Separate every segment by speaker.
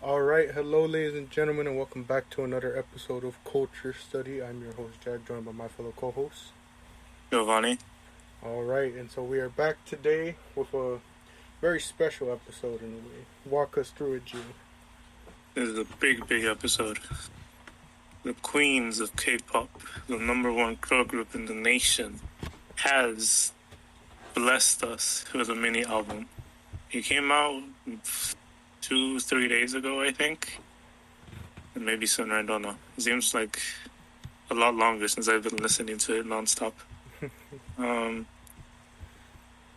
Speaker 1: All right, hello, ladies and gentlemen, and welcome back to another episode of Culture Study. I'm your host, Jack, joined by my fellow co hosts.
Speaker 2: Giovanni.
Speaker 1: All right, and so we are back today with a very special episode in a way. Walk us through it, Gene.
Speaker 2: This is a big episode. The queens of K-pop, the number one girl group in the nation, has blessed us with a mini album. It came out 2-3 days ago, I think. And maybe sooner, I don't know. It seems like a lot longer since I've been listening to it nonstop. I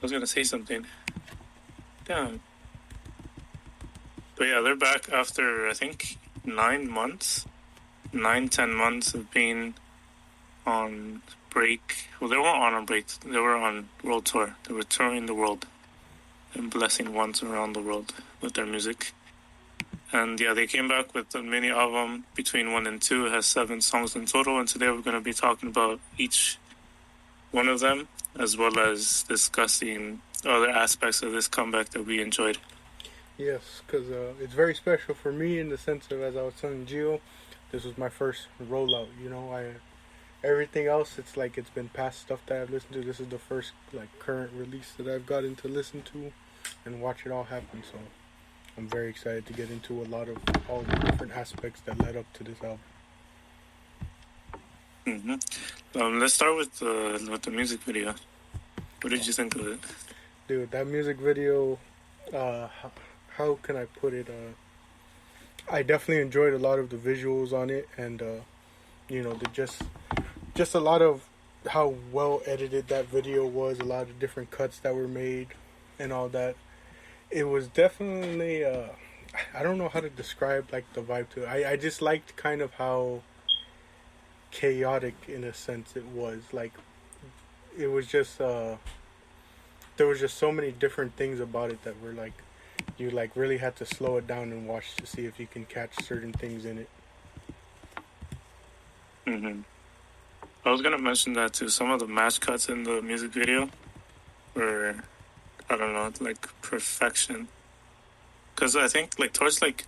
Speaker 2: was going to say something. Damn. But yeah, they're back after, I think, 9 months. 9-10 months of being on break. Well, they weren't on a break. They were on world tour. They were touring the world and blessing ones around the world with their music. And yeah, they came back with a mini album between 1 and 2. It has 7 songs in total. And today we're going to be talking about each one of them, as well as discussing other aspects of this comeback that we enjoyed.
Speaker 1: Yes, because it's very special for me in the sense of, as I was telling Gio, this was my first rollout. Everything else, it's like it's been past stuff that I've listened to. This is the first current release that I've gotten to listen to and watch it all happen. So I'm very excited to get into a lot of all the different aspects that led up to this album.
Speaker 2: Let's start with the music video. What did you think of it?
Speaker 1: Dude, that music video, how can I put it? I definitely enjoyed a lot of the visuals on it, and just a lot of how well edited that video was. A lot of different cuts that were made, and all that. It was definitely I don't know how to describe the vibe to it. I just liked kind of how chaotic in a sense it was. It was just there was just so many different things about it that were you really had to slow it down and watch to see if you can catch certain things in it.
Speaker 2: I was gonna mention that too. Some of the match cuts in the music video were, I don't know, perfection. Because I think towards it's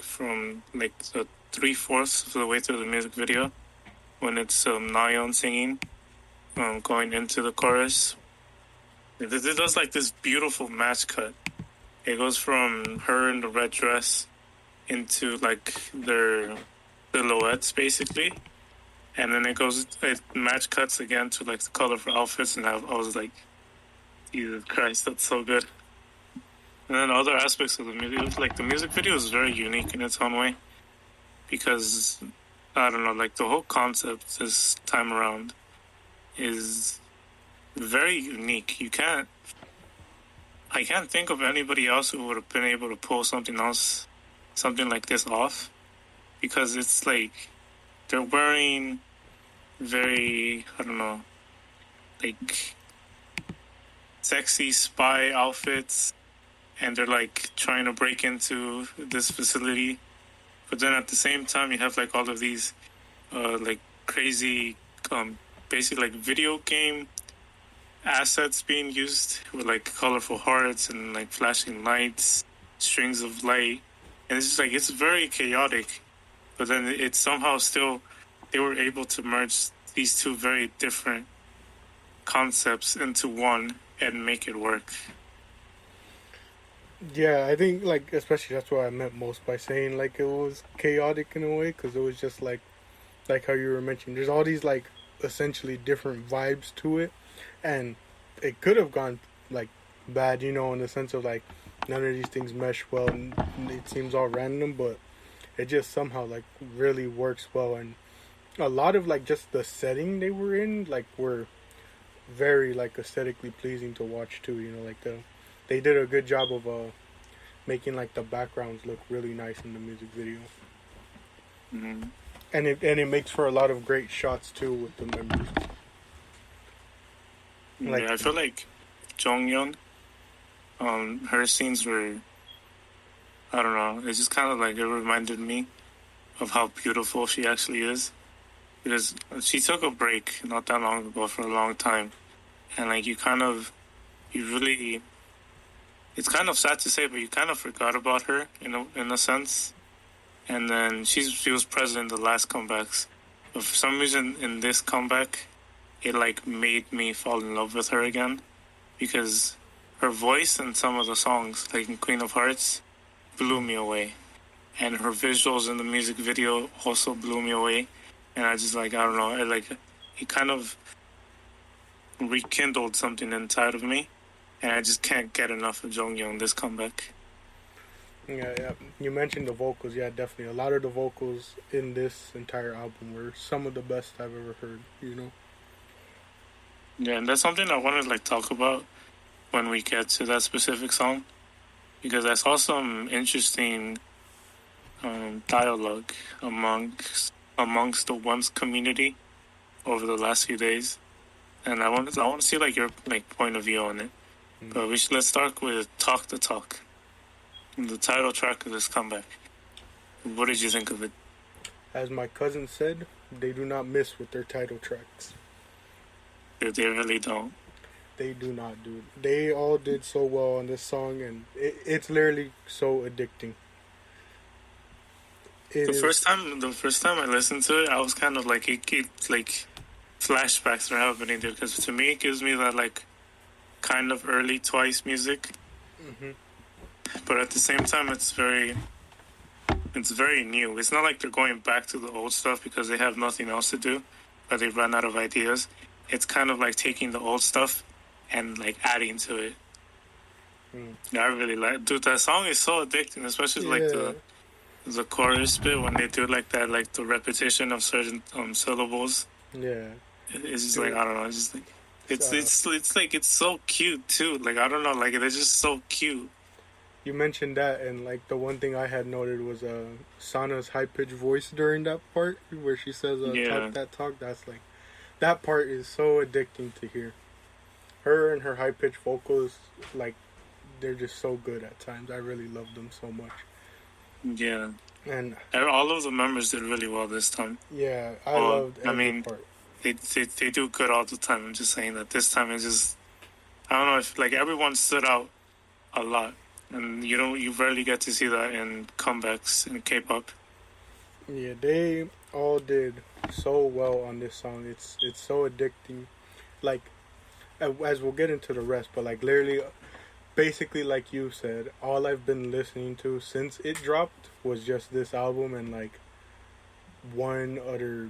Speaker 2: from the 3/4 of the way through the music video when it's Nayeon singing, going into the chorus. It does this beautiful match cut. It goes from her in the red dress into their silhouettes basically, and then it match cuts again to the colorful outfits, and I was like, Jesus Christ, that's so good. And then other aspects of the music, the music video is very unique in its own way, because I don't know, the whole concept this time around is very unique. I can't think of anybody else who would have been able to pull something like this off, because it's they're wearing very, I don't know, sexy spy outfits, and they're trying to break into this facility, but then at the same time you have all of these crazy basically video game assets being used with colorful hearts and flashing lights, strings of light, and it's just it's very chaotic, but then it's somehow still they were able to merge these two very different concepts into one and make it work.
Speaker 1: Yeah, I think especially that's what I meant most by saying it was chaotic in a way, because it was just like how you were mentioning. There's all these essentially different vibes to it, and it could have gone bad, in the sense of none of these things mesh well, and it seems all random, but it just somehow really works well, and a lot of just the setting they were in were very aesthetically pleasing to watch too. They did a good job of making the backgrounds look really nice in the music video.
Speaker 2: Mm-hmm.
Speaker 1: And it makes for a lot of great shots too with the members.
Speaker 2: I feel like Jonghyun, her scenes were, I don't know, it's just kind of it reminded me of how beautiful she actually is, because she took a break not that long ago for a long time, and you really it's kind of sad to say, but you kind of forgot about her in a sense. And then she was present in the last comebacks, but for some reason in this comeback, it like made me fall in love with her again, because her voice and some of the songs, like in Queen of Hearts, blew me away, and her visuals in the music video also blew me away. And I just like, I don't know, it kind of rekindled something inside of me, and I just can't get enough of Jonghyun this comeback.
Speaker 1: Yeah, yeah. You mentioned the vocals. Yeah, definitely. A lot of the vocals in this entire album were some of the best I've ever heard. You know.
Speaker 2: Yeah, and that's something I want to like talk about when we get to that specific song, because I saw some interesting dialogue amongst the Once community over the last few days, and I want to see like your like point of view on it. But let's start with Talk the Talk, the title track of this comeback. What did you think of it?
Speaker 1: As my cousin said, they do not miss with their title tracks.
Speaker 2: They really don't.
Speaker 1: They do not, dude. They all did so well on this song, and it's literally so addicting.
Speaker 2: The first time I listened to it, I was kind of like it like flashbacks are happening there, because to me it gives me that like kind of early Twice music.
Speaker 1: Mm-hmm.
Speaker 2: But at the same time, it's very new. It's not like they're going back to the old stuff because they have nothing else to do, or they run out of ideas. It's kind of like taking the old stuff and like adding to it. Yeah, I really like. Dude, that song is so addicting, especially like the chorus bit when they do like that, like the repetition of certain syllables.
Speaker 1: Yeah,
Speaker 2: it's just like, I don't know. It's just like it's like it's so cute too. Like, I don't know. Like, they're just so cute.
Speaker 1: You mentioned that, and like the one thing I had noted was Sana's high pitched voice during that part where she says talk that talk. That's like, that part is so addicting to hear. Her and her high pitched vocals, like, they're just so good at times. I really love them so much.
Speaker 2: Yeah,
Speaker 1: and
Speaker 2: all of the members did really well this time.
Speaker 1: Yeah, I loved every part.
Speaker 2: They do good all the time. I'm just saying that this time it's just, I don't know, if like everyone stood out a lot. And you rarely get to see that in comebacks in K-pop.
Speaker 1: Yeah, they all did so well on this song. It's so addicting. Like, as we'll get into the rest, but like literally, basically like you said, all I've been listening to since it dropped was just this album and like one other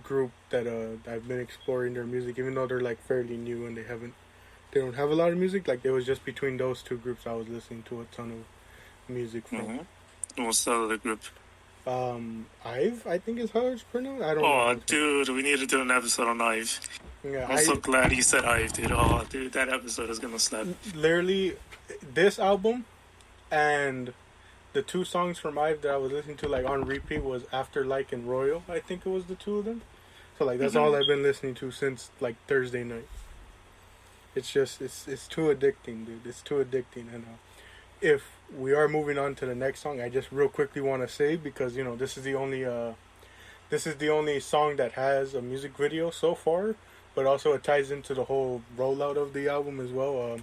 Speaker 1: group that I've been exploring their music, even though they're like fairly new and they don't have a lot of music. Like, it was just between those two groups I was listening to a ton of music from.
Speaker 2: Mm-hmm. What's the other group?
Speaker 1: IVE, I think is how it's pronounced. I don't know.
Speaker 2: Oh, dude, we need to do an episode on IVE.
Speaker 1: Yeah,
Speaker 2: I'm so glad you said IVE, dude. Oh, dude, that episode is gonna slap.
Speaker 1: Literally, this album and the two songs from IVE that I was listening to like on repeat was After Like and Royal. I think it was the two of them. So like that's all I've been listening to since like Thursday night. It's just, it's too addicting, dude. It's too addicting. And if we are moving on to the next song, I just real quickly want to say, because, this is the only song that has a music video so far, but also it ties into the whole rollout of the album as well.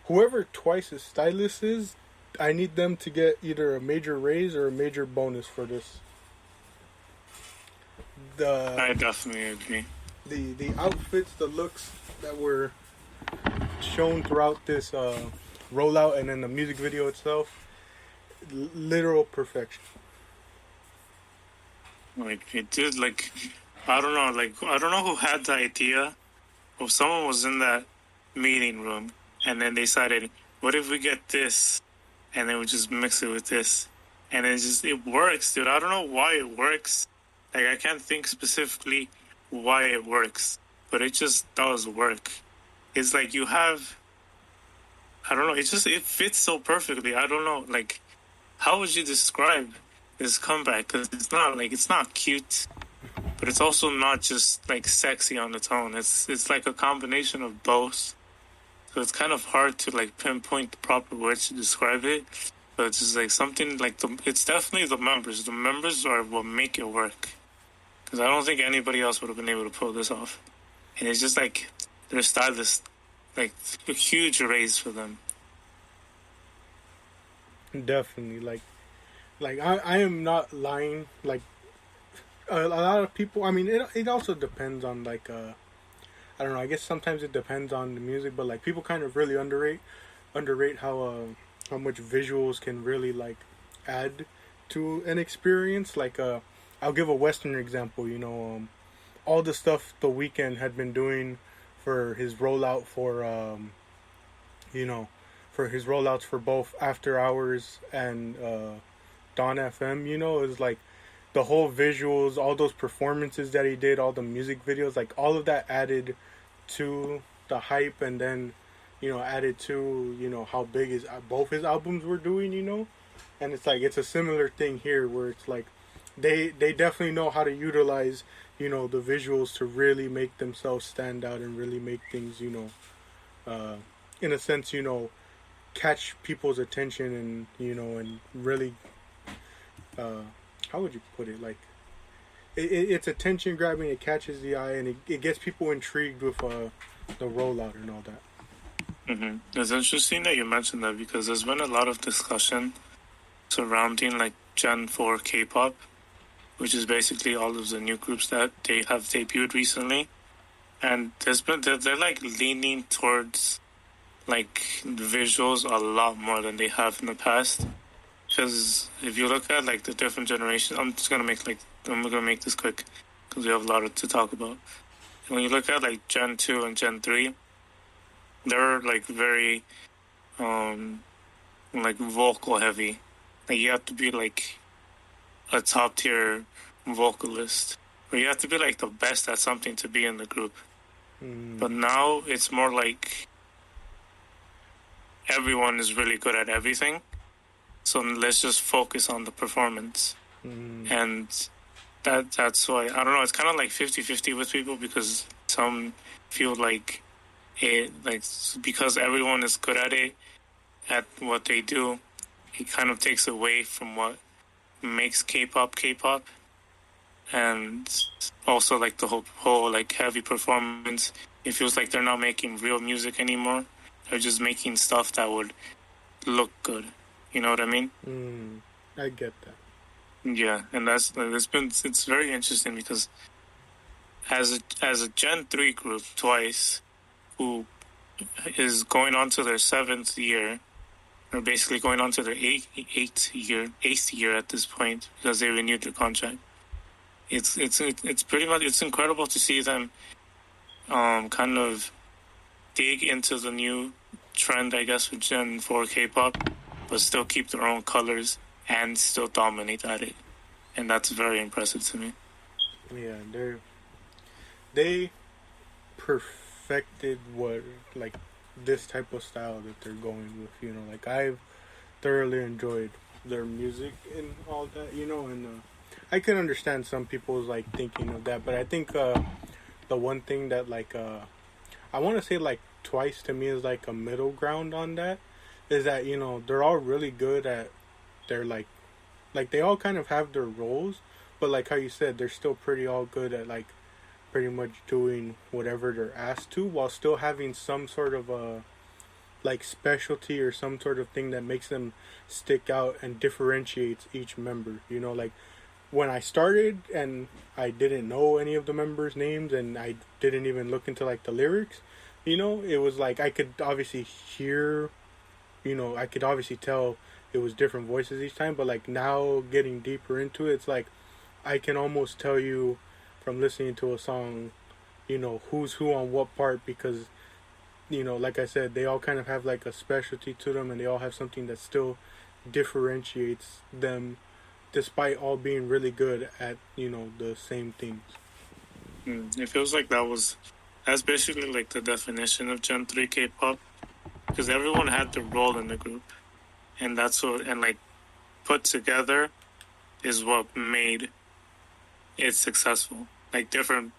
Speaker 1: Whoever Twice's stylist is, I need them to get either a major raise or a major bonus for this.
Speaker 2: I definitely agree.
Speaker 1: The outfits, the looks that were shown throughout this rollout and then the music video itself, literal perfection.
Speaker 2: Like, it did, like, I don't know who had the idea, or someone was in that meeting room and then they decided, what if we get this and then we just mix it with this, and it works, dude. I don't know why it works. Like, I can't think specifically why it works, but it just does work. It's like you have, I don't know, it fits so perfectly. I don't know, like, how would you describe this comeback? Because it's not cute, but it's also not just like sexy on its own. It's like a combination of both. So it's kind of hard to like pinpoint the proper words to describe it. But it's just like something like it's definitely the members. The members are what make it work. Because I don't think anybody else would have been able to pull this off. And it's just like, their stylist, like, a huge raise for them.
Speaker 1: Definitely. Like I am not lying. Like a lot of people. I mean, it also depends on like I don't know. I guess sometimes it depends on the music, but like people kind of really underrate how much visuals can really like add to an experience. Like I'll give a Western example. All the stuff the weekend had been doing for his rollout for you know for his rollouts for both After Hours and Dawn FM. Is like the whole visuals, all those performances that he did, all the music videos, like all of that added to the hype, and then added to how big his both his albums were doing. And it's like it's a similar thing here where it's like they definitely know how to utilize the visuals to really make themselves stand out and really make things in a sense catch people's attention, and and really how would you put it, like it's attention grabbing, it catches the eye, and it gets people intrigued with the rollout and all that.
Speaker 2: It's interesting that you mentioned that because there's been a lot of discussion surrounding like Gen 4 K-pop, which is basically all of the new groups that they have debuted recently, and they're like leaning towards like the visuals a lot more than they have in the past. Because if you look at like the different generations, I'm gonna make this quick because we have a lot to talk about. When you look at like Gen 2 and Gen 3, they're like very like vocal heavy. Like you have to be like a top tier vocalist, or you have to be like the best at something to be in the group. But now it's more like everyone is really good at everything, so let's just focus on the performance. And that's why, I don't know, it's kind of like 50-50 with people, because some feel like it, like because everyone is good at it, at what they do, it kind of takes away from what makes K-pop K-pop. And also like the whole like heavy performance, it feels like they're not making real music anymore. They're just making stuff that would look good. You know what I mean?
Speaker 1: I get that.
Speaker 2: Yeah, and it's very interesting because as a Gen 3 group, Twice, who is going on to their 7th year, or basically going on to their eighth year at this point, because they renewed their contract. It's pretty much, it's incredible to see them kind of dig into the new trend, I guess, with Gen 4 K-pop, but still keep their own colors and still dominate at it. And that's very impressive to me.
Speaker 1: Yeah, they perfected what, like, this type of style that they're going with, like I've thoroughly enjoyed their music and all that, and I can understand some people's like thinking of that, but I think the one thing that like I want to say like Twice to me is like a middle ground on that, is that they're all really good at their like they all kind of have their roles, but like how you said, they're still pretty all good at like pretty much doing whatever they're asked to, while still having some sort of a like specialty or some sort of thing that makes them stick out and differentiates each member. Like when I started and I didn't know any of the members' names and I didn't even look into like the lyrics, it was like I could obviously hear, I could obviously tell it was different voices each time, but like now getting deeper into it, it's like I can almost tell you from listening to a song, who's who on what part, because like I said, they all kind of have like a specialty to them, and they all have something that still differentiates them, despite all being really good at the same things.
Speaker 2: It feels like that's basically like the definition of Gen 3 K-pop, because everyone had their role in the group, and that's what, and like put together is what made it successful. Like different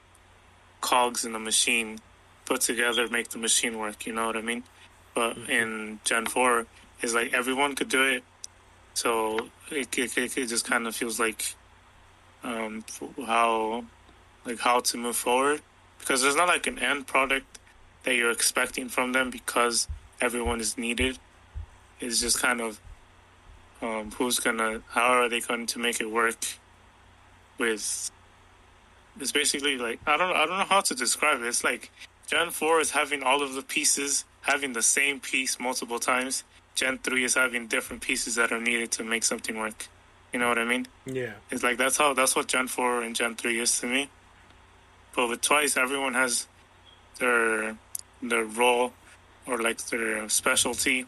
Speaker 2: cogs in the machine put together make the machine work, you know what I mean? But in Gen 4, it's like everyone could do it, so it just kind of feels like how to move forward, because there's not like an end product that you're expecting from them because everyone is needed. It's just kind of how are they going to make it work with, it's basically like, I don't know how to describe it. It's like Gen 4 is having all of the pieces, having the same piece multiple times. Gen 3 is having different pieces that are needed to make something work. You know what I mean?
Speaker 1: Yeah.
Speaker 2: It's like that's what Gen 4 and Gen 3 is to me. But with Twice, everyone has their role or like their specialty,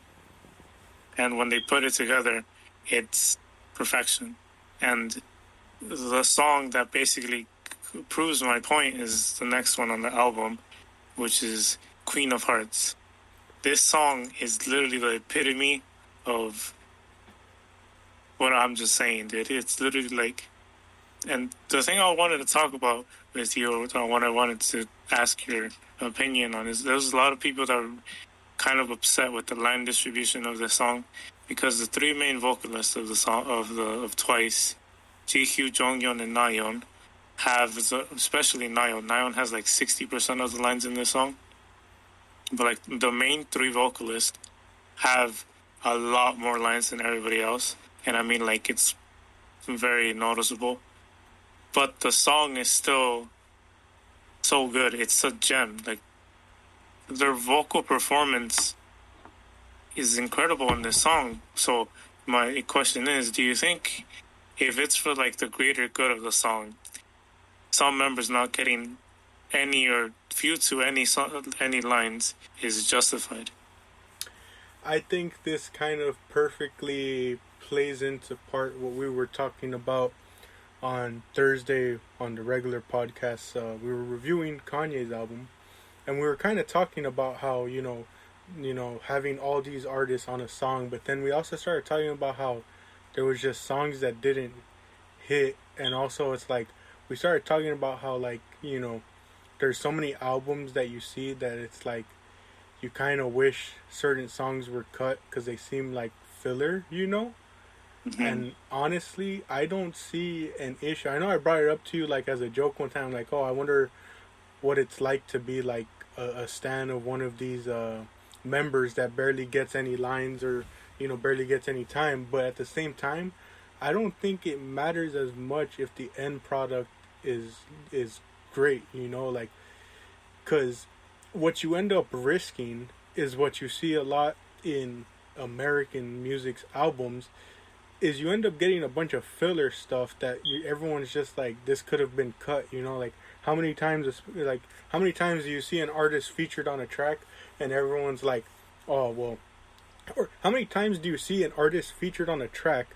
Speaker 2: and when they put it together, it's perfection. And the song that basically proves my point is the next one on the album, which is Queen of Hearts. This song is literally the epitome of what I'm just saying, dude. It's literally like, and the thing I wanted to talk about with you, or what I wanted to ask your opinion on, is there's a lot of people that are kind of upset with the line distribution of the song, because the three main vocalists of the song of Twice, Jihyun, Jonghyun, and Nayeon, have, especially Nayeon. Nayeon has like 60% of the lines in this song, but like the main three vocalists have a lot more lines than everybody else, and I mean like it's very noticeable. But the song is still so good. It's a gem. Like their vocal performance is incredible in this song. So my question is, do you think if it's for like the greater good of the song, some members not getting any or few to any lines is justified?
Speaker 1: I think this kind of perfectly plays into part what we were talking about on Thursday on the regular podcast. We were reviewing Kanye's album, and we were kind of talking about how having all these artists on a song, but then we also started talking about how there was just songs that didn't hit, and also it's like we started talking about how like there's so many albums that you see that it's like you kind of wish certain songs were cut because they seem like filler,
Speaker 2: Mm-hmm.
Speaker 1: And honestly, I don't see an issue. I know I brought it up to you like as a joke one time, like, oh, I wonder what it's like to be like a stan of one of these members that barely gets any lines or barely gets any time. But at the same time, I don't think it matters as much if the end product is great, like, because what you end up risking is what you see a lot in American music's albums, is you end up getting a bunch of filler stuff that everyone's just like, this could have been cut, like how many times do you see an artist featured on a track and everyone's like, oh well, or how many times do you see an artist featured on a track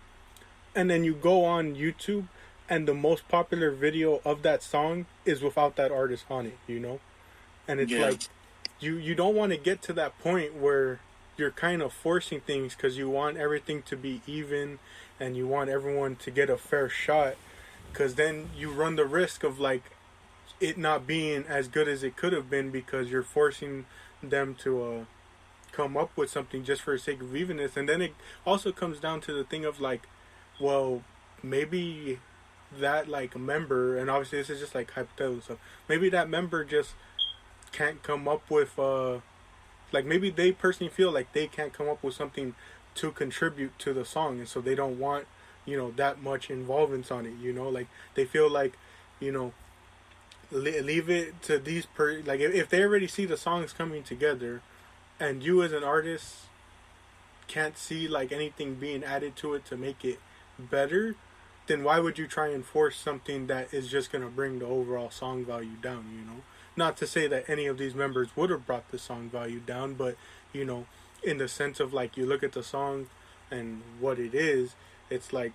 Speaker 1: and then you go on YouTube and the most popular video of that song is without that artist on it, and it's like you don't want to get to that point where you're kind of forcing things because you want everything to be even and you want everyone to get a fair shot, because then you run the risk of like it not being as good as it could have been because you're forcing them to come up with something just for the sake of evenness. And then it also comes down to the thing of like, well, maybe that like member, and obviously this is just like hypothetical stuff, maybe that member just can't come up with like maybe they personally feel like they can't come up with something to contribute to the song, and so they don't want that much involvement on it, like they feel like leave it to these like if they already see the songs coming together and you as an artist can't see like anything being added to it to make it better, then why would you try and force something that is just going to bring the overall song value down, Not to say that any of these members would have brought the song value down, but, in the sense of like you look at the song and what it is, it's like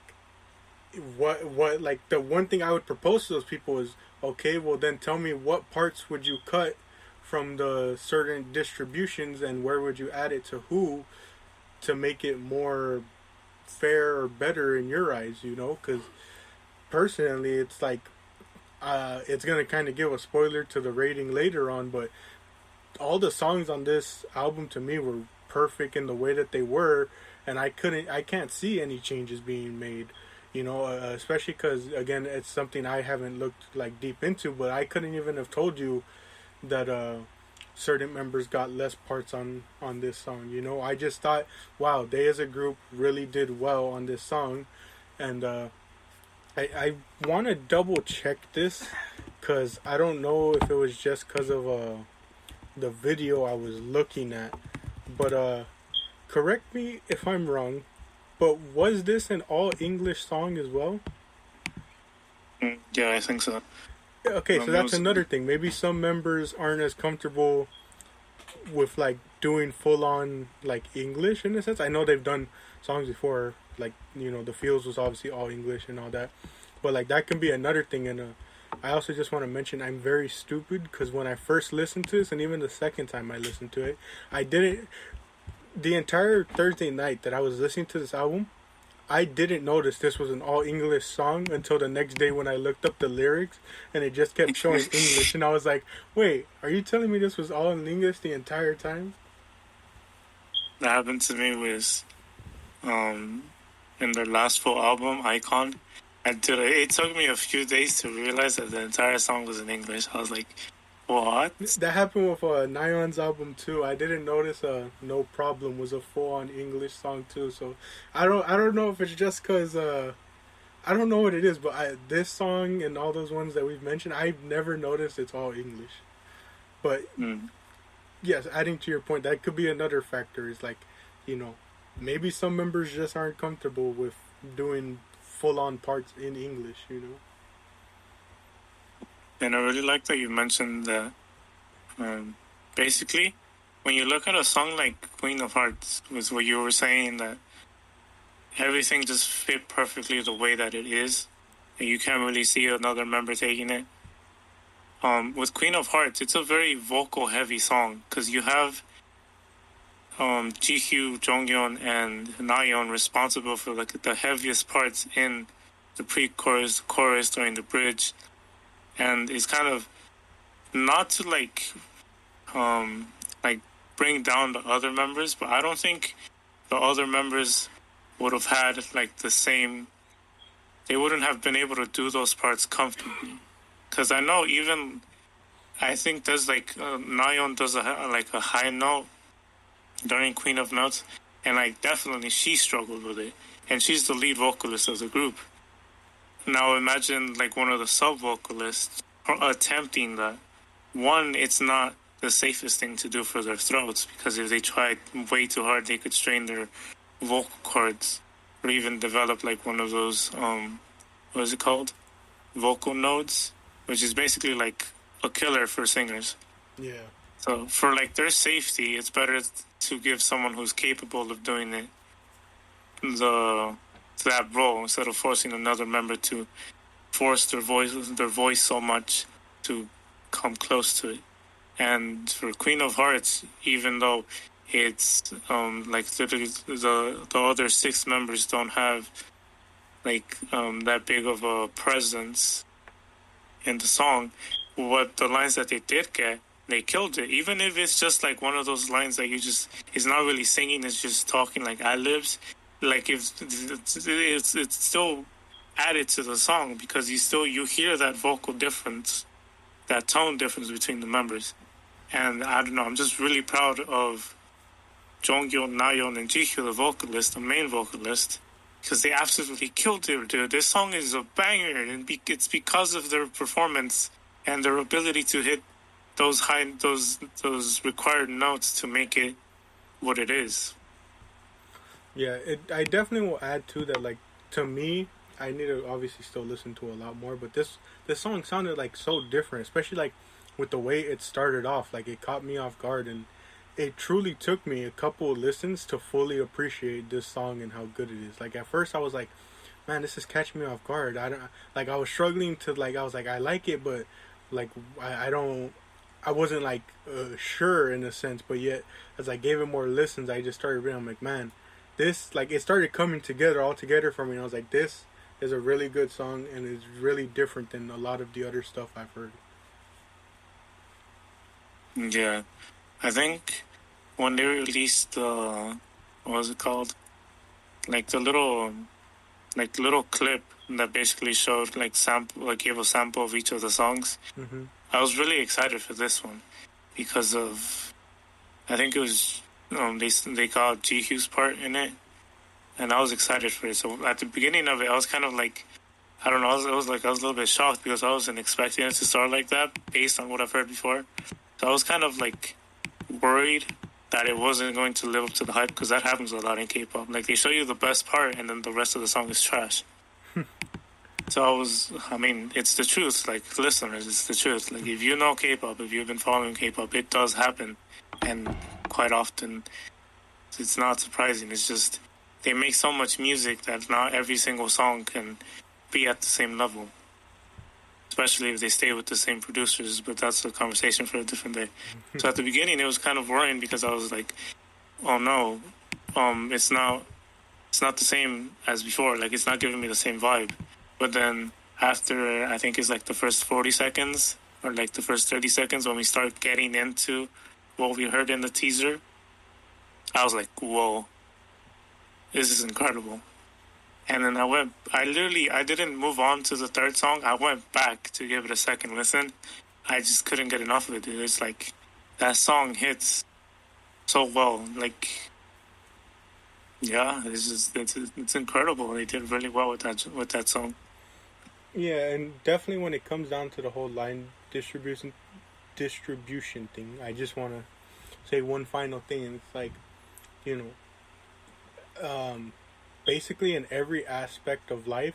Speaker 1: what like the one thing I would propose to those people is, okay, well then tell me what parts would you cut from the certain distributions and where would you add it to who to make it more fair or better in your eyes, because personally it's like it's gonna kind of give a spoiler to the rating later on, but all the songs on this album to me were perfect in the way that they were, and I can't see any changes being made, especially because again it's something I haven't looked like deep into, but I couldn't even have told you that certain members got less parts on this song. I just thought, wow, they as a group really did well on this song, and I want to double check this because I don't know if it was just because of the video I was looking at, but correct me if I'm wrong, but was this an all English song as well?
Speaker 2: Yeah, I think so.
Speaker 1: Okay, so that's another thing. Maybe some members aren't as comfortable with like doing full on like English in a sense. I know they've done songs before, like The Fields was obviously all English and all that, but like that can be another thing. And I also just want to mention I'm very stupid because when I first listened to this, and even the second time I listened to it, I didn't. The entire Thursday night that I was listening to this album, I didn't notice this was an all English song until the next day when I looked up the lyrics and it just kept showing English, and I was like, wait, are you telling me this was all in English the entire time?
Speaker 2: That happened to me with in their last full album, Icon. It took me a few days to realize that the entire song was in English. I was like, what?
Speaker 1: That happened with Nion's album too. I didn't notice No Problem was a full-on English song too. So I don't know if it's just because I don't know what it is, but this song and all those ones that we've mentioned, I've never noticed it's all English. But yes, adding to your point, that could be another factor. Is like, maybe some members just aren't comfortable with doing full-on parts in English.
Speaker 2: And I really like that you mentioned that basically, when you look at a song like Queen of Hearts, was what you were saying, that everything just fit perfectly the way that it is, and you can't really see another member taking it. With Queen of Hearts, it's a very vocal-heavy song, because you have Jihyo, Jonghyun, and Nayeon responsible for like the heaviest parts in the pre-chorus, chorus, during the bridge. And it's kind of not to like bring down the other members, but I don't think the other members would have had like the same. They wouldn't have been able to do those parts comfortably, because I know I think there's like Nayeon does a high note during Queen of Notes, and like definitely she struggled with it, and she's the lead vocalist of the group. Now imagine like one of the sub-vocalists attempting that. One, it's not the safest thing to do for their throats, because if they tried way too hard, they could strain their vocal cords or even develop like one of those, what is it called? Vocal nodes, which is basically like a killer for singers.
Speaker 1: Yeah.
Speaker 2: So for like their safety, it's better to give someone who's capable of doing it that role, instead of forcing another member to force their voice so much to come close to it. And for Queen of Hearts, even though it's like the other 6 members don't have like that big of a presence in the song, what the lines that they did get, they killed it. Even if it's just like one of those lines that he's not really singing, it's just talking like ad-libs. Like if it's still added to the song, because you hear that vocal difference, that tone difference between the members. And I don't know, I'm just really proud of Jonghyun, Nayeon, and Jihyo, the vocalist, the main vocalist, because they absolutely killed it, dude. This song is a banger, and it's because of their performance and their ability to hit those those required notes to make it what it is.
Speaker 1: Yeah, I definitely will add to that. Like, to me, I need to obviously still listen to a lot more, but this song sounded like so different, especially like with the way it started off. Like, it caught me off guard, and it truly took me a couple of listens to fully appreciate this song and how good it is. Like, at first I was like, man, this is catching me off guard. I was struggling to I like it, but like I wasn't like sure in a sense, but yet as I gave it more listens, I just started reading. I'm like, man, this, like, it started coming together all together for me, and I was like, this is a really good song, and it's really different than a lot of the other stuff I've heard.
Speaker 2: Yeah, I think when they released what was it called, like the little clip that basically showed gave a sample of each of the songs.
Speaker 1: Mm-hmm.
Speaker 2: I was really excited for this one, because of, I think it was, they called G-Hugh's part in it, and I was excited for it. So at the beginning of it, I was kind of like, I don't know, I was a little bit shocked because I wasn't expecting it to start like that based on what I've heard before. So I was kind of like worried that it wasn't going to live up to the hype, because that happens a lot in K-pop. Like, they show you the best part and then the rest of the song is trash. So I mean, it's the truth. Like, listeners, it's the truth. Like, if you know K-pop, if you've been following K-pop, it does happen. And quite often, it's not surprising. It's just, they make so much music that not every single song can be at the same level. Especially if they stay with the same producers, but that's a conversation for a different day. So at the beginning, it was kind of worrying because I was like, oh no, it's not the same as before. Like, it's not giving me the same vibe. But then after, I think it's like the first 40 seconds or like the first 30 seconds, when we start getting into what we heard in the teaser, I was like, whoa, this is incredible. And then I didn't move on to the third song. I went back to give it a second listen. I just couldn't get enough of it. It's like, that song hits so well. Like, yeah, it's incredible. They did really well with that song.
Speaker 1: Yeah, and definitely when it comes down to the whole line distribution thing, I just want to say one final thing, and it's like, you know, basically in every aspect of life,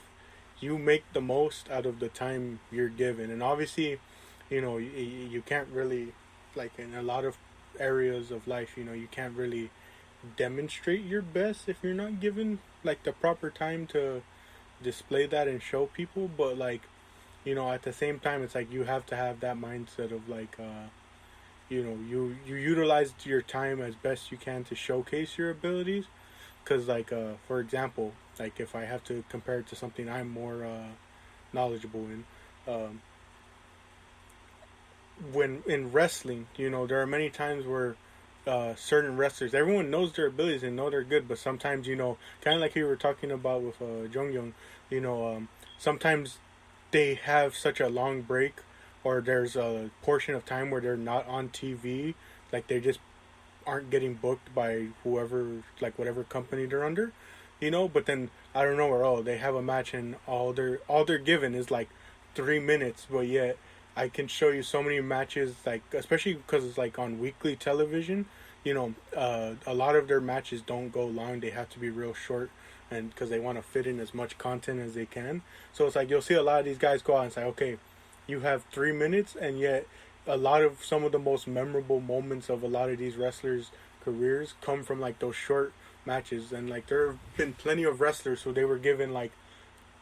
Speaker 1: you make the most out of the time you're given. And obviously, you know, you can't really, like, in a lot of areas of life, you know, you can't really demonstrate your best if you're not given like the proper time to display that and show people. But like, you know, at the same time, it's like you have to have that mindset of like, you know, you utilize your time as best you can to showcase your abilities. Because like, for example, like if I have to compare it to something I'm more knowledgeable in, when in wrestling, you know, there are many times where certain wrestlers, everyone knows their abilities and know they're good, but sometimes, you know, kind of like you were talking about with Jonghyun, you know, sometimes they have such a long break, or there's a portion of time where they're not on TV, like they just aren't getting booked by whoever, like whatever company they're under, you know. But then I don't know where, oh, they have a match and all they're given is like 3 minutes, but yet I can show you so many matches, like especially because it's like on weekly television, you know, a lot of their matches don't go long. They have to be real short, and because they want to fit in as much content as they can. So it's like you'll see a lot of these guys go out and say, okay, you have 3 minutes, and yet a lot of some of the most memorable moments of a lot of these wrestlers' careers come from like those short matches. And like there have been plenty of wrestlers who they were given like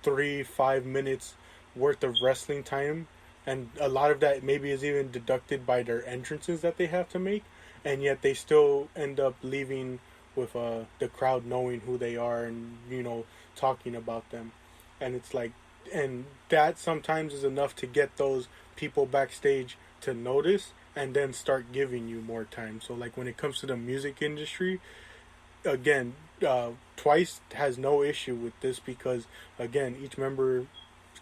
Speaker 1: 3-5 minutes worth of wrestling time, and a lot of that maybe is even deducted by their entrances that they have to make, and yet they still end up leaving with the crowd knowing who they are and, you know, talking about them. And it's like, and that sometimes is enough to get those people backstage to notice and then start giving you more time. So like when it comes to the music industry, again, Twice has no issue with this because, again, each member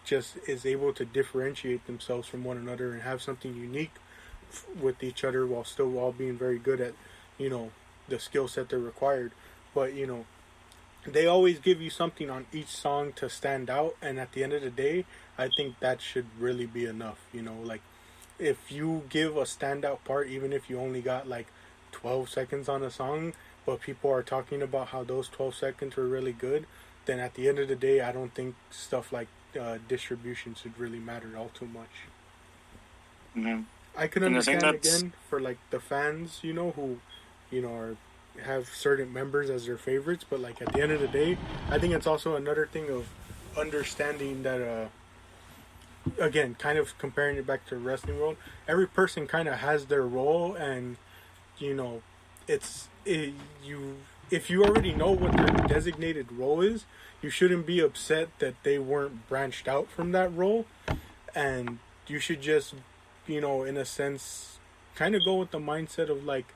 Speaker 1: just is able to differentiate themselves from one another and have something unique with each other while still all being very good at, you know, the skill set they're required. But, you know, they always give you something on each song to stand out, and at the end of the day, I think that should really be enough. You know, like if you give a standout part, even if you only got like 12 seconds on a song, but people are talking about how those 12 seconds were really good, then at the end of the day, I don't think stuff like distribution should really matter all too much.
Speaker 2: Mm-hmm.
Speaker 1: I can understand again for like the fans, you know, who, you know, have certain members as their favorites, but like at the end of the day, I think it's also another thing of understanding that again, kind of comparing it back to the wrestling world, every person kind of has their role, and you know, if you already know what their designated role is, you shouldn't be upset that they weren't branched out from that role, and you should just, you know, in a sense, kind of go with the mindset of like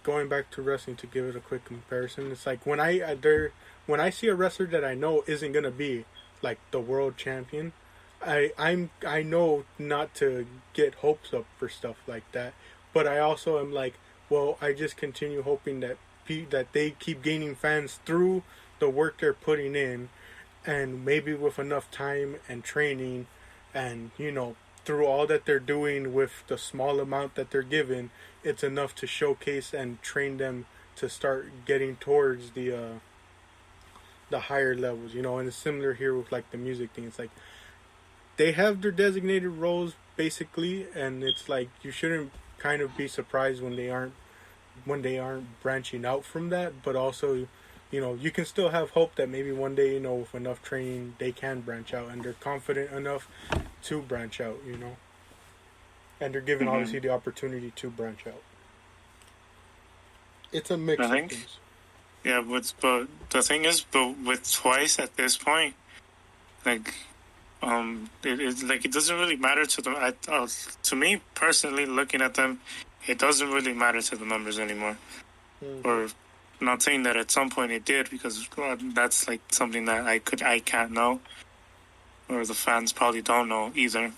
Speaker 1: going back to wrestling to give it a quick comparison. It's like when I see a wrestler that I know isn't gonna be like the world champion, I know not to get hopes up for stuff like that, but I also am like, well, I just continue hoping that that they keep gaining fans through the work they're putting in, and maybe with enough time and training, and through all that they're doing with the small amount that they're given, it's enough to showcase and train them to start getting towards the higher levels. And it's similar here with like the music thing. It's like they have their designated roles basically, and it's like you shouldn't kind of be surprised when they aren't branching out from that, but also you can still have hope that maybe one day, with enough training, they can branch out and they're confident enough to branch out, and they're given
Speaker 2: Mm-hmm.
Speaker 1: obviously the opportunity to branch out. It's a mix
Speaker 2: I
Speaker 1: of
Speaker 2: think,
Speaker 1: things.
Speaker 2: yeah, but the thing is, but with Twice at this point, like, it doesn't really matter to them. To me personally, looking at them, it doesn't really matter to the members anymore.
Speaker 1: Mm-hmm.
Speaker 2: Or not saying that at some point it did, because that's like something that I can't know, or the fans probably don't know either.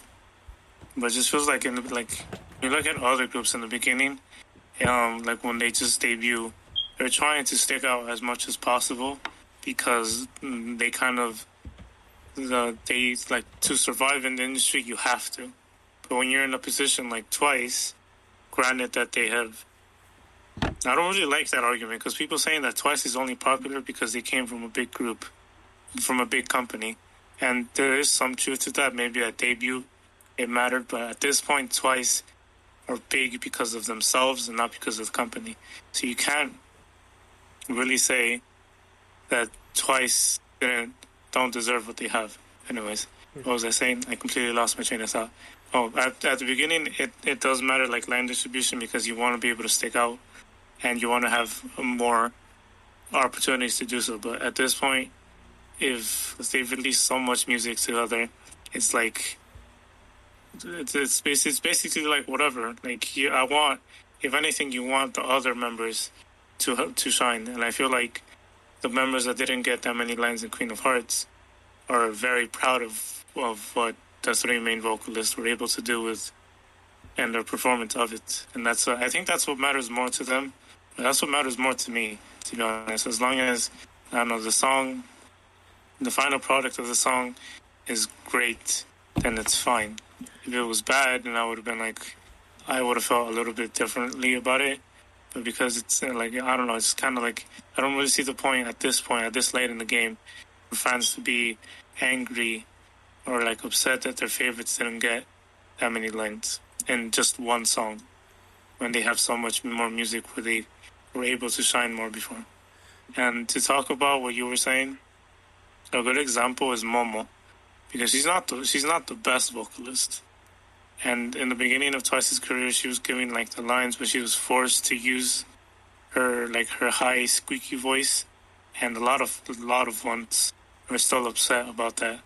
Speaker 2: But it just feels like you look at other groups in the beginning, like when they just debut, they're trying to stick out as much as possible because they kind of they like to survive in the industry. You have to, but when you're in a position like Twice, granted that they have. I don't really like that argument because people saying that Twice is only popular because they came from a big group, from a big company. And there is some truth to that. Maybe at debut it mattered, but at this point, Twice are big because of themselves and not because of the company. So you can't really say that Twice don't deserve what they have. Anyways, what was I saying? I completely lost my train of thought. Oh, at the beginning, it does matter, like line distribution, because you want to be able to stick out and you want to have more opportunities to do so. But at this point, if they've released so much music together, it's like it's basically like whatever. Like I want, if anything, you want the other members to shine, and I feel like the members that didn't get that many lines in Queen of Hearts are very proud of what the three main vocalists were able to do with and their performance of it, and that's I think that's what matters more to them. That's what matters more to me, to be honest. As long as I don't know the song, the final product of the song is great, then it's fine. If it was bad, then I would have been like, I would have felt a little bit differently about it. But because it's like I don't know, it's kind of like I don't really see the point at this late in the game, for fans to be angry or like upset that their favorites didn't get that many lines in just one song when they have so much more music where they were able to shine more before. And to talk about what you were saying, a good example is Momo, because she's not the best vocalist. And in the beginning of Twice's career, she was giving like the lines, but she was forced to use her high squeaky voice, and a lot of ones are still upset about that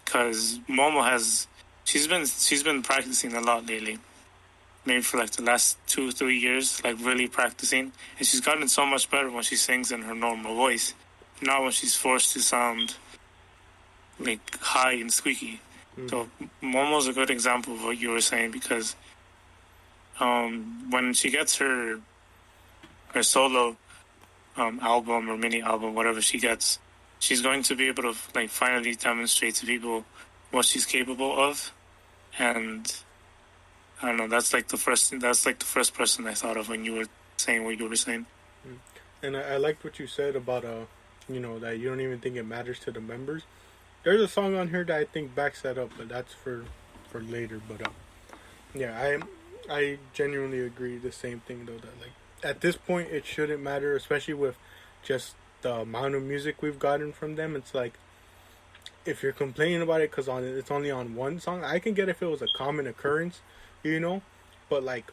Speaker 2: because Momo she's been practicing a lot lately, maybe for like the last 2-3 years, like really practicing, and she's gotten so much better when she sings in her normal voice, not when she's forced to sound like high and squeaky.
Speaker 1: Mm-hmm.
Speaker 2: So Momo's a good example of what you were saying because when she gets her solo album or mini album, whatever she gets, she's going to be able to like finally demonstrate to people what she's capable of, and I don't know. That's like the first person I thought of when you were saying what you were saying.
Speaker 1: And I liked what you said about that you don't even think it matters to the members. There's a song on here that I think backs that up, but that's for later. But yeah, I genuinely agree the same thing though, that like at this point it shouldn't matter, especially with just the amount of music we've gotten from them. It's like if you're complaining about it because it's only on one song, I can get if it was a common occurrence, but like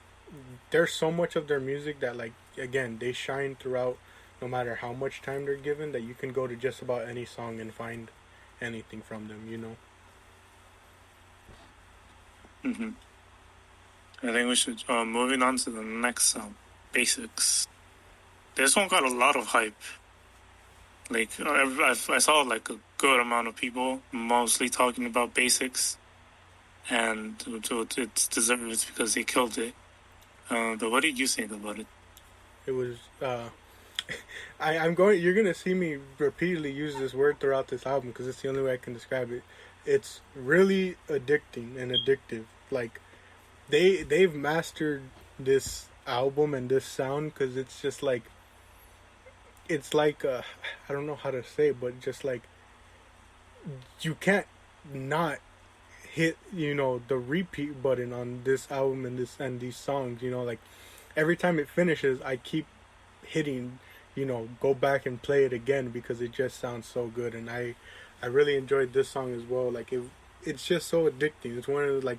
Speaker 1: there's so much of their music that like again they shine throughout, no matter how much time they're given, that you can go to just about any song and find anything from them.
Speaker 2: Mm-hmm. I think we should moving on to the next song, Basics. This one got a lot of hype. Like I saw like a good amount of people mostly talking about basics, and it's deserved because they killed it. But what did you think about it?
Speaker 1: It was I'm going. You're gonna see me repeatedly use this word throughout this album because it's the only way I can describe it. It's really addicting and addictive. Like they've mastered this album and this sound because it's just like it's like I don't know how to say it, but just like you can't not hit the repeat button on this album and these songs. Like every time it finishes, I keep hitting go back and play it again because it just sounds so good. And I really enjoyed this song as well. Like it's just so addicting. It's one of the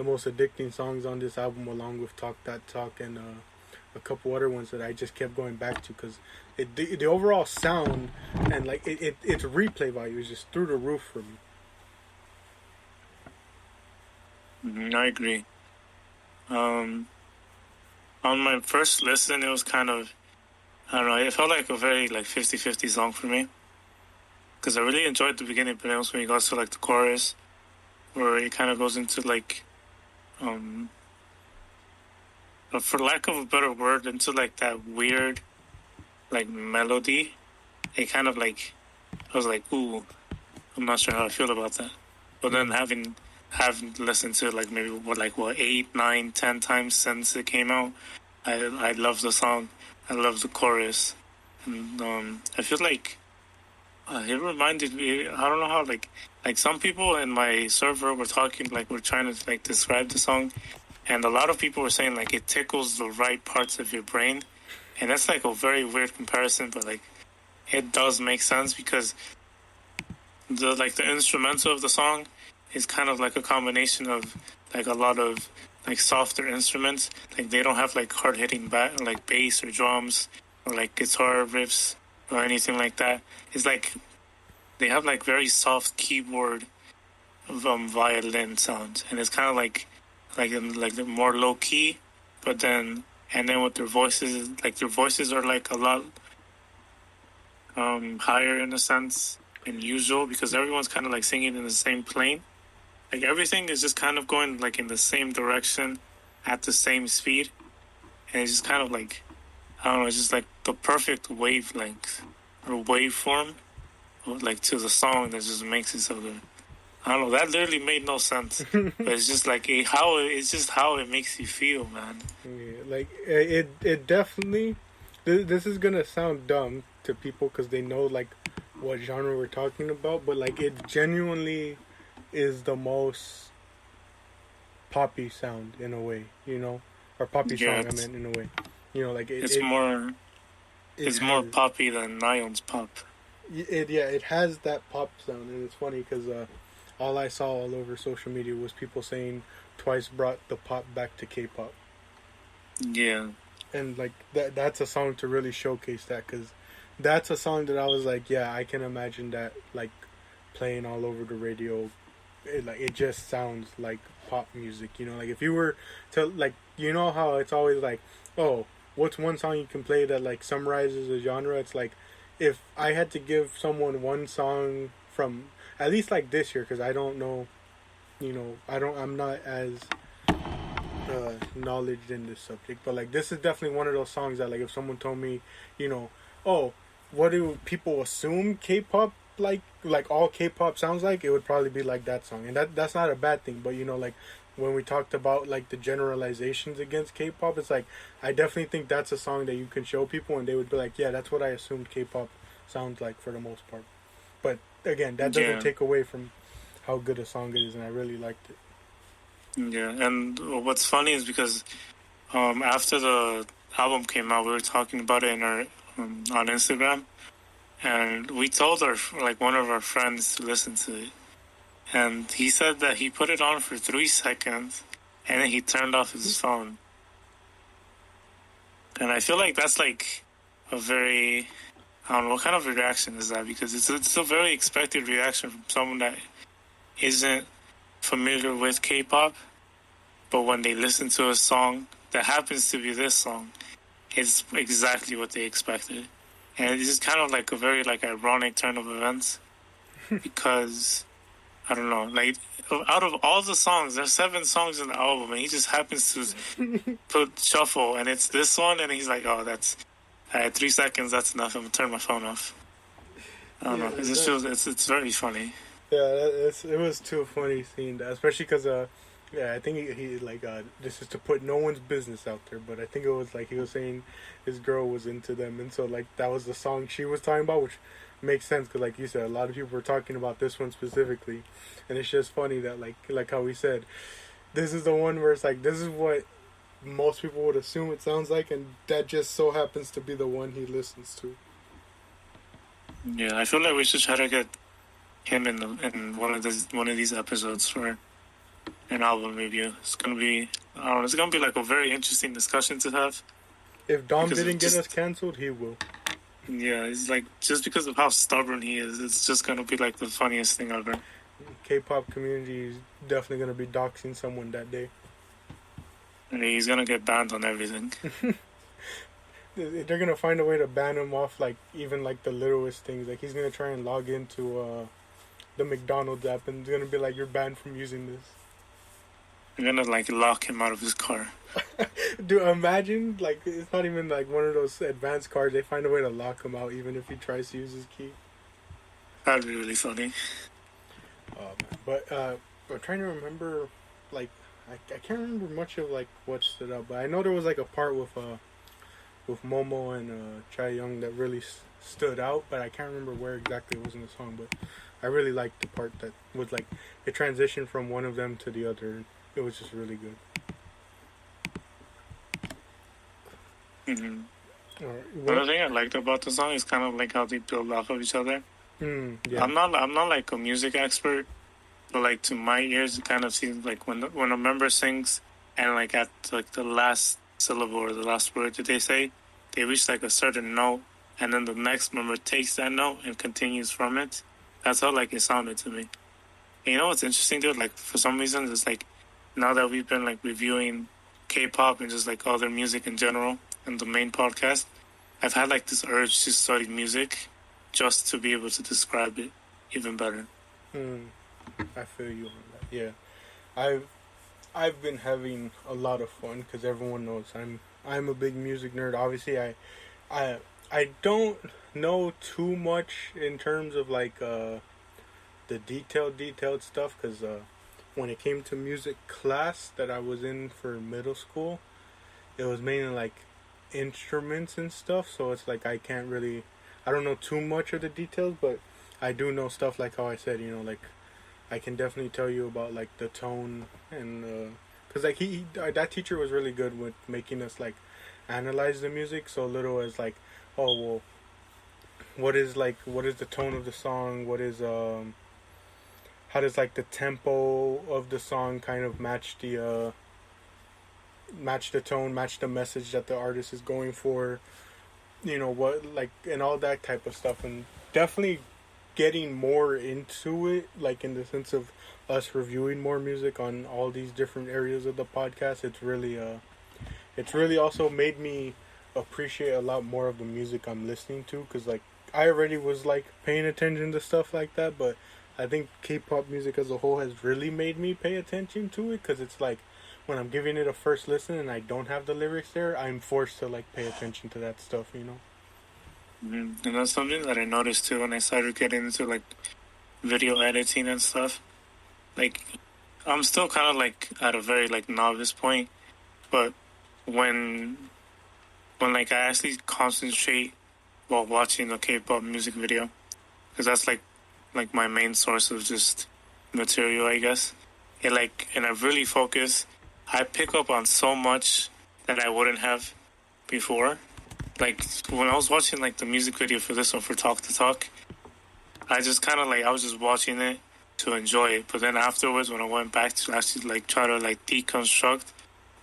Speaker 1: most addicting songs on this album, along with Talk That Talk and a couple other ones that I just kept going back to because the overall sound and like its replay value is just through the roof for me.
Speaker 2: I agree. On my first listen, it was kind of, I don't know, it felt like a very like 50-50 song for me. Because I really enjoyed the beginning, but also when it got to like the chorus, where it kind of goes into like, for lack of a better word, into like that weird, like melody. It kind of like, I was like, ooh, I'm not sure how I feel about that. But then having listened to it like maybe 8, 9, 10 times since it came out, I love the song. I love the chorus, and I feel like it reminded me. I don't know how like some people in my server were talking we're trying to like describe the song, and a lot of people were saying like it tickles the right parts of your brain, and that's like a very weird comparison, but like it does make sense because the instrumental of the song is kind of like a combination of like a lot of like softer instruments. Like they don't have like hard hitting like bass or drums or like guitar riffs or anything like that. It's like they have like very soft keyboard violin sounds, and it's kind of like the more low key, but then with their voices, like their voices are like a lot higher in a sense than usual because everyone's kind of like singing in the same plane. Like everything is just kind of going like in the same direction at the same speed. And it's just kind of like, I don't know, it's just like the perfect wavelength or waveform like to the song that just makes it so good. I don't know, that literally made no sense. But it's just like it's just how it makes you feel, man.
Speaker 1: Yeah, like it definitely, this is gonna sound dumb to people because they know like what genre we're talking about, but like it genuinely is the most poppy sound in a way, or poppy song. I meant in a way, like
Speaker 2: it's more poppy than Nion's pop.
Speaker 1: It has that pop sound, and it's funny because all I saw all over social media was people saying Twice brought the pop back to K-pop.
Speaker 2: Yeah,
Speaker 1: and like that's a song to really showcase that because that's a song that I was like, yeah, I can imagine that like playing all over the radio. It just sounds like pop music, like if you were to like, how it's always like, oh, what's one song you can play that like summarizes a genre? It's like if I had to give someone one song from at least like this year, because I don't know, I'm not as knowledge in this subject, but like this is definitely one of those songs that like if someone told me, oh, what do people assume K-pop like all K-pop sounds like, it would probably be like that song. And that's not a bad thing, but like when we talked about like the generalizations against K-pop, it's like I definitely think that's a song that you can show people and they would be like, yeah, that's what I assumed K-pop sounds like for the most part. But again, that doesn't take away from how good a song it is, and I really liked it.
Speaker 2: Yeah, and what's funny is because after the album came out, we were talking about it in our on Instagram. And we told one of our friends to listen to it. And he said that he put it on for 3 seconds and then he turned off his phone. And I feel like that's like a very, I don't know, what kind of a reaction is that? Because it's a very expected reaction from someone that isn't familiar with K-pop. But when they listen to a song that happens to be this song, it's exactly what they expected. And it's just kind of like a very like ironic turn of events because I don't know, like out of all the songs, there's 7 songs in the album, and he just happens to put shuffle, and it's this one, and he's like, "Oh, that's 3 seconds. That's enough. I'm gonna turn my phone off." I don't know. It just feels it's very funny.
Speaker 1: Yeah, it was too funny seeing that, especially because yeah, I think he like this is to put no one's business out there, but I think it was like he was saying his girl was into them, and so like that was the song she was talking about, which makes sense because like you said, a lot of people were talking about this one specifically, and it's just funny that like how we said, this is the one where it's like this is what most people would assume it sounds like, and that just so happens to be the one he listens to.
Speaker 2: Yeah, I feel like we should try to get him in one of these episodes for an album review. It's gonna be it's gonna be like a very interesting discussion to have.
Speaker 1: If Dom didn't get us canceled, he will.
Speaker 2: Yeah, it's like just because of how stubborn he is, it's just gonna be like the funniest thing ever.
Speaker 1: K-pop community is definitely gonna be doxing someone that day.
Speaker 2: And he's gonna get banned on everything.
Speaker 1: They're gonna find a way to ban him off, like even like the littlest things. Like he's gonna try and log into the McDonald's app, and it's gonna be like, you're banned from using this.
Speaker 2: I'm gonna like lock him out of his car.
Speaker 1: Dude, imagine like it's not even like one of those advanced cars. They find a way to lock him out even if he tries to use his key.
Speaker 2: That'd be really funny.
Speaker 1: But I'm trying to remember, like I can't remember much of like what stood out, but I know there was like a part with Momo and Chai Young that really stood out, but I can't remember where exactly it was in the song. But I really liked the part that was like it transitioned from one of them to the other. It was just really good.
Speaker 2: Mm-hmm.
Speaker 1: All right,
Speaker 2: Another thing I liked about the song is kind of like how they build off of each other.
Speaker 1: Yeah.
Speaker 2: I'm not like a music expert, but like to my ears, it kind of seems like when a member sings and like at like the last syllable or the last word that they say, they reach like a certain note, and then the next member takes that note and continues from it. That's how like it sounded to me. And you know what's interesting, dude? Like for some reason, it's like now that we've been like reviewing K-pop and just like other music in general in the main podcast, I've had like this urge to study music just to be able to describe it even better.
Speaker 1: I feel you on that. Yeah, I've been having a lot of fun because everyone knows I'm a big music nerd. Obviously, I don't know too much in terms of like the detailed stuff because when it came to music class that I was in for middle school, it was mainly like instruments and stuff. So it's like I don't know too much of the details, but I do know stuff like how I said, like I can definitely tell you about like the tone and because like that teacher was really good with making us like analyze the music so little as like, oh well, what is the tone of the song, what is how does like the tempo of the song kind of match the tone, match the message that the artist is going for, what like, and all that type of stuff. And definitely getting more into it, like in the sense of us reviewing more music on all these different areas of the podcast. It's really also made me appreciate a lot more of the music I'm listening to, because like I already was like paying attention to stuff like that, but I think K-pop music as a whole has really made me pay attention to it, because it's like when I'm giving it a first listen and I don't have the lyrics there, I'm forced to like pay attention to that stuff,
Speaker 2: And that's something that I noticed too when I started getting into like video editing and stuff. Like I'm still kind of like at a very like novice point, but when like I actually concentrate while watching a K-pop music video, because that's like my main source of just material, I guess. And I really focus. I pick up on so much that I wouldn't have before. Like when I was watching like the music video for this one, for Talk to Talk, I just kind of like I was just watching it to enjoy it. But then afterwards, when I went back to actually like try to like deconstruct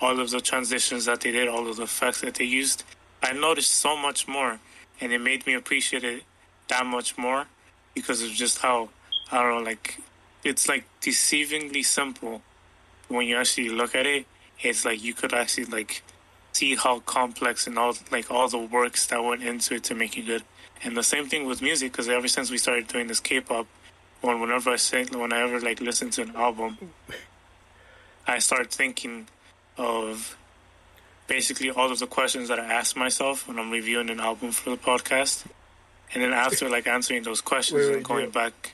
Speaker 2: all of the transitions that they did, all of the effects that they used, I noticed so much more, and it made me appreciate it that much more, because of just how, I don't know, like it's like deceivingly simple. When you actually look at it, it's like you could actually like see how complex and all the works that went into it to make it good. And the same thing with music, because ever since we started doing this K-pop, whenever like listen to an album, I start thinking of basically all of the questions that I ask myself when I'm reviewing an album for the podcast. And then after like answering those questions and going back